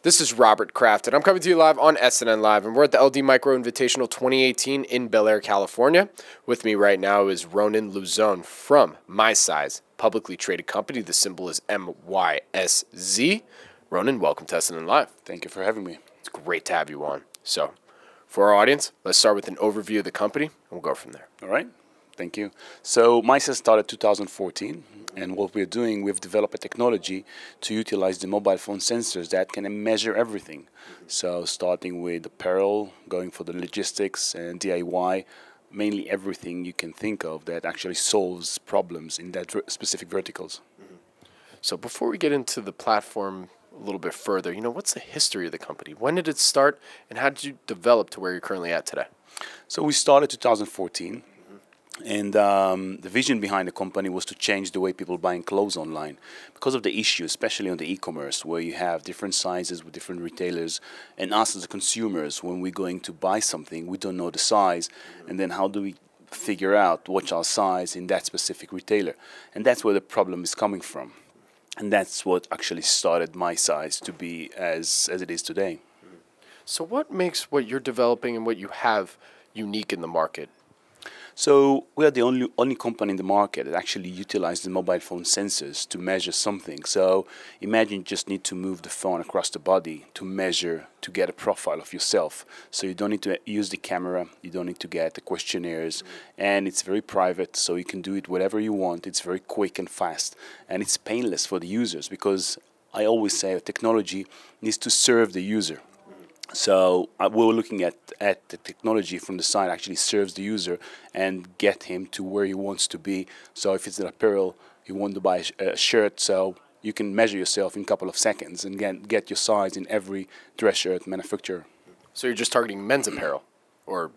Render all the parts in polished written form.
This is Robert Kraft, and I'm coming to you live on SNNLive, and we're at the LD Micro Invitational 2018 in Bel Air, California. With me right now is Ronen Luzon from MYSZ, publicly traded company. The symbol is MYSZ. Ronen, welcome to SNNLive. Thank you for having me. It's great to have you on. So, for our audience, let's start with an overview of the company, and we'll go from there. All right. Thank you. So MYSZ started 2014, and what we're doing, we've developed a technology to utilize the mobile phone sensors that can measure everything. So starting with apparel, going for the logistics and DIY, mainly everything you can think of that actually solves problems in that specific verticals. So before we get into the platform a little bit further, what's the history of the company? When did it start, and how did you develop to where you're currently at today? So we started 2014. And the vision behind the company was to change the way people buying clothes online because of the issue, especially on the e-commerce, where you have different sizes with different retailers. And us as consumers, when we're going to buy something, we don't know the size. And then how do we figure out what's our size in that specific retailer? And that's where the problem is coming from. And that's what actually started MYSZ to be as it is today. So what makes what you're developing and what you have unique in the market? So we are the only company in the market that actually utilizes the mobile phone sensors to measure something. So imagine you just need to move the phone across the body to measure, to get a profile of yourself. So you don't need to use the camera, you don't need to get the questionnaires, and it's very private, so you can do it whatever you want. It's very quick and fast, and it's painless for the users, because I always say technology needs to serve the user. So we're looking at the technology from the side actually serves the user and get him to where he wants to be. So if it's an apparel, you want to buy a shirt, so you can measure yourself in a couple of seconds and get your size in every dress shirt manufacturer. So you're just targeting men's apparel, or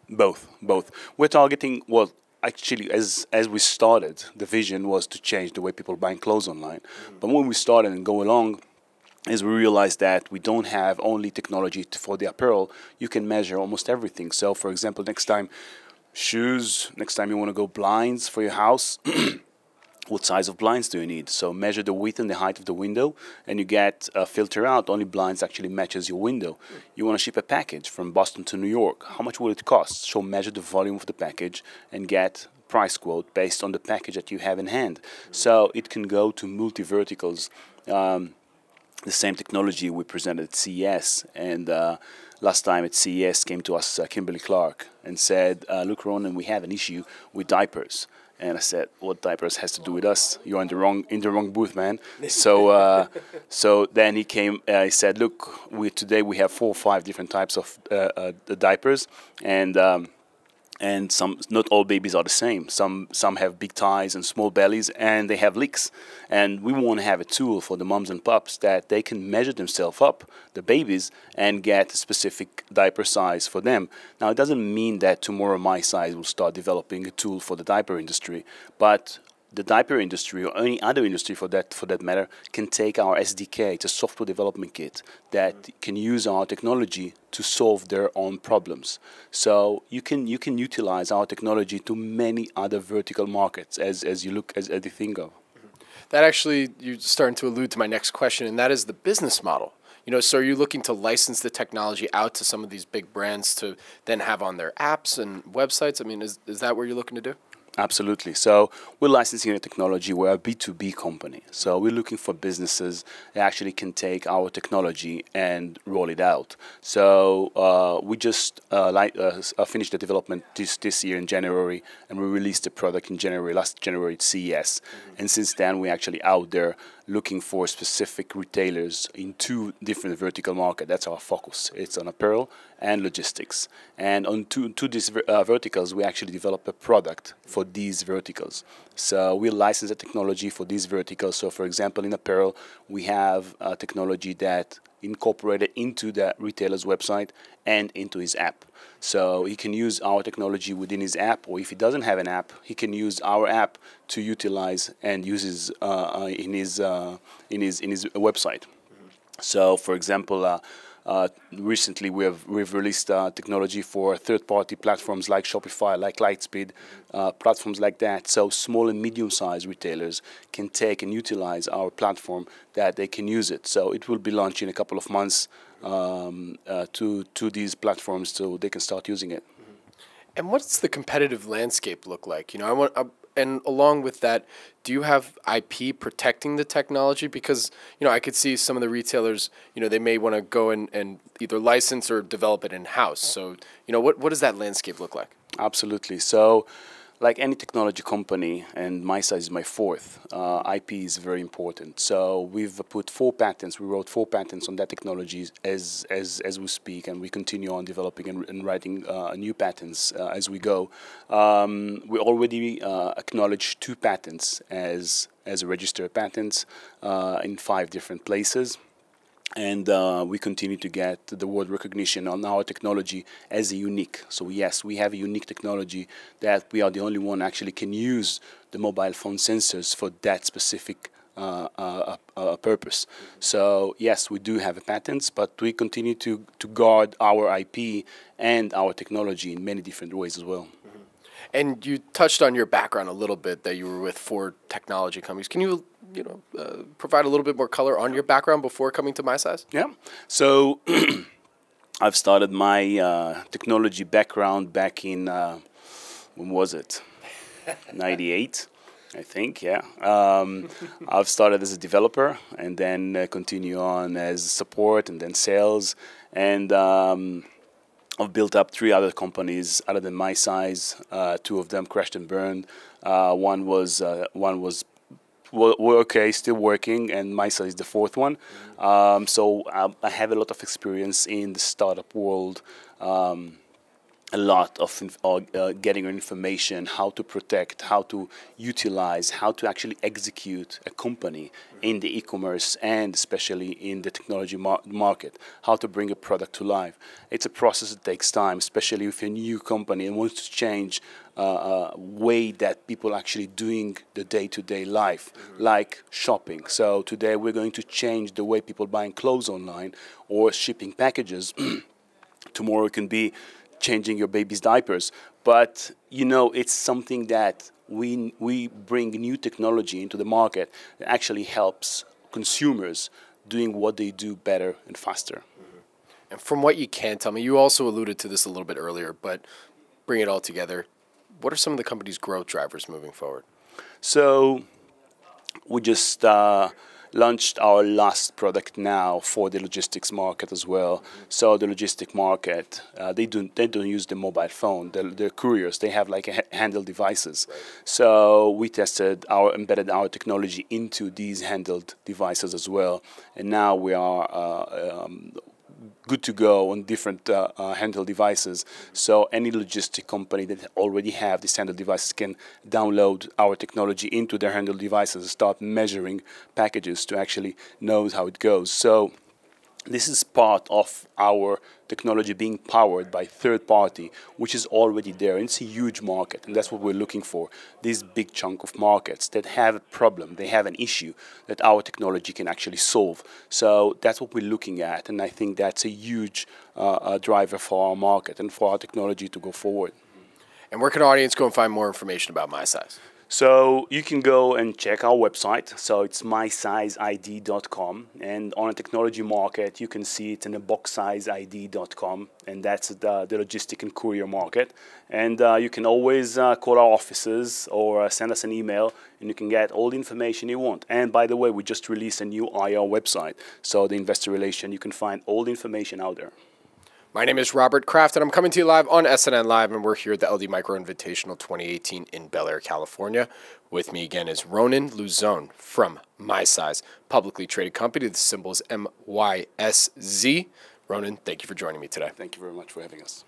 both? Both. We're targeting, well, actually, as we started, the vision was to change the way people buying clothes online. But when we started and go along, is we realized that we don't have only technology for the apparel. You can measure almost everything. So, for example, next time shoes, next time you want to go blinds for your house, what size of blinds do you need? So measure the width and the height of the window, and you get a filter out only blinds actually matches your window. You want to ship a package from Boston to New York. How much will it cost? So measure the volume of the package and get price quote based on the package that you have in hand. So it can go to multi-verticals. The same technology we presented at CES, and last time at CES came to us Kimberly Clark and said, look, Ronen, we have an issue with diapers. And I said, what diapers has to do with us? You're in the wrong booth, man. So so then he came, he said, look, today we have 4 or 5 different types of diapers, and some, not all babies are the same. Some have big thighs and small bellies, and they have leaks. And we want to have a tool for the moms and pups that they can measure themselves up, the babies, and get a specific diaper size for them. Now, it doesn't mean that tomorrow MYSZ will start developing a tool for the diaper industry, but the diaper industry, or any other industry for that matter, can take our SDK, it's a software development kit that can use our technology to solve their own problems. So you can utilize our technology to many other vertical markets as you think of. That actually, you're starting to allude to my next question, and that is the business model. So are you looking to license the technology out to some of these big brands to then have on their apps and websites? I mean, is that what you're looking to do? Absolutely. So we're licensing the technology. We're a B2B company. So we're looking for businesses that actually can take our technology and roll it out. So we just finished the development this year in January, and we released the product in last January at CES. And since then, we're actually out there looking for specific retailers in 2 different vertical markets. That's our focus. It's on apparel and logistics. And on two these verticals, we actually develop a product for these verticals. So we license the technology for these verticals. So for example, in apparel, we have a technology that incorporated into the retailer's website and into his app. So he can use our technology within his app, or if he doesn't have an app, he can use our app to utilize and use in his website. So, for example, Recently, we've released technology for third-party platforms like Shopify, like Lightspeed, platforms like that. So small and medium-sized retailers can take and utilize our platform, that they can use it. So it will be launched in a couple of months to these platforms, so they can start using it. And what's the competitive landscape look like? You know, and along with that, do you have IP protecting the technology? Because, you know, I could see some of the retailers, you know, they may want to go and either license or develop it in-house. So, you know, what does that landscape look like? Absolutely. So, like any technology company, and MYSZ is my fourth, IP is very important. So we've put 4 patents. We wrote 4 patents on that technology as we speak, and we continue on developing and writing new patents as we go. We already acknowledged 2 patents as registered patents in 5 different places. And we continue to get the world recognition on our technology as a unique. So yes, we have a unique technology that we are the only one actually can use the mobile phone sensors for that specific purpose. So yes, we do have patents, but we continue to guard our IP and our technology in many different ways as well. And you touched on your background a little bit, that you were with 4 technology companies. Can you, provide a little bit more color on your background before coming to MYSZ? Yeah. So I've started my technology background back in, when was it? 98, I think, yeah. I've started as a developer and then continue on as support and then sales. And I've built up 3 other companies other than MYSZ. 2 of them crashed and burned. One was okay, still working, and MYSZ is the 4th one. So I have a lot of experience in the startup world. A lot of getting information, how to protect, how to utilize, how to actually execute a company in the e-commerce and especially in the technology market, how to bring a product to life. It's a process that takes time, especially if you're a new company and wants to change way that people actually doing the day-to-day life, like shopping. So today we're going to change the way people buying clothes online or shipping packages. Tomorrow it can be changing your baby's diapers. But, it's something that we bring new technology into the market that actually helps consumers doing what they do better and faster. And from what you can tell me, you also alluded to this a little bit earlier, but bring it all together. What are some of the company's growth drivers moving forward? So we just launched our last product now for the logistics market as well. So the logistic market, they don't use the mobile phone. The couriers, they have like handheld devices. So we embedded our technology into these handheld devices as well. And now we are good to go on different handheld devices. So any logistic company that already have these handheld devices can download our technology into their handheld devices and start measuring packages to actually know how it goes. So this is part of our technology being powered by third party, which is already there. It's a huge market, and that's what we're looking for. This big chunk of markets that have a problem, they have an issue that our technology can actually solve. So that's what we're looking at, and I think that's a huge driver for our market and for our technology to go forward. And where can our audience go and find more information about MYSZ? So you can go and check our website. So it's mysizeid.com, and on a technology market, you can see it in a boxsizeid.com, and that's the logistic and courier market. And you can always call our offices or send us an email, and you can get all the information you want. And by the way, we just released a new IR website. So the investor relation, you can find all the information out there. My name is Robert Kraft, and I'm coming to you live on SNNLive, and we're here at the LD Micro Invitational 2018 in Bel Air, California. With me again is Ronen Luzon from MYSZ, publicly traded company. The symbol is MYSZ. Ronen, thank you for joining me today. Thank you very much for having us.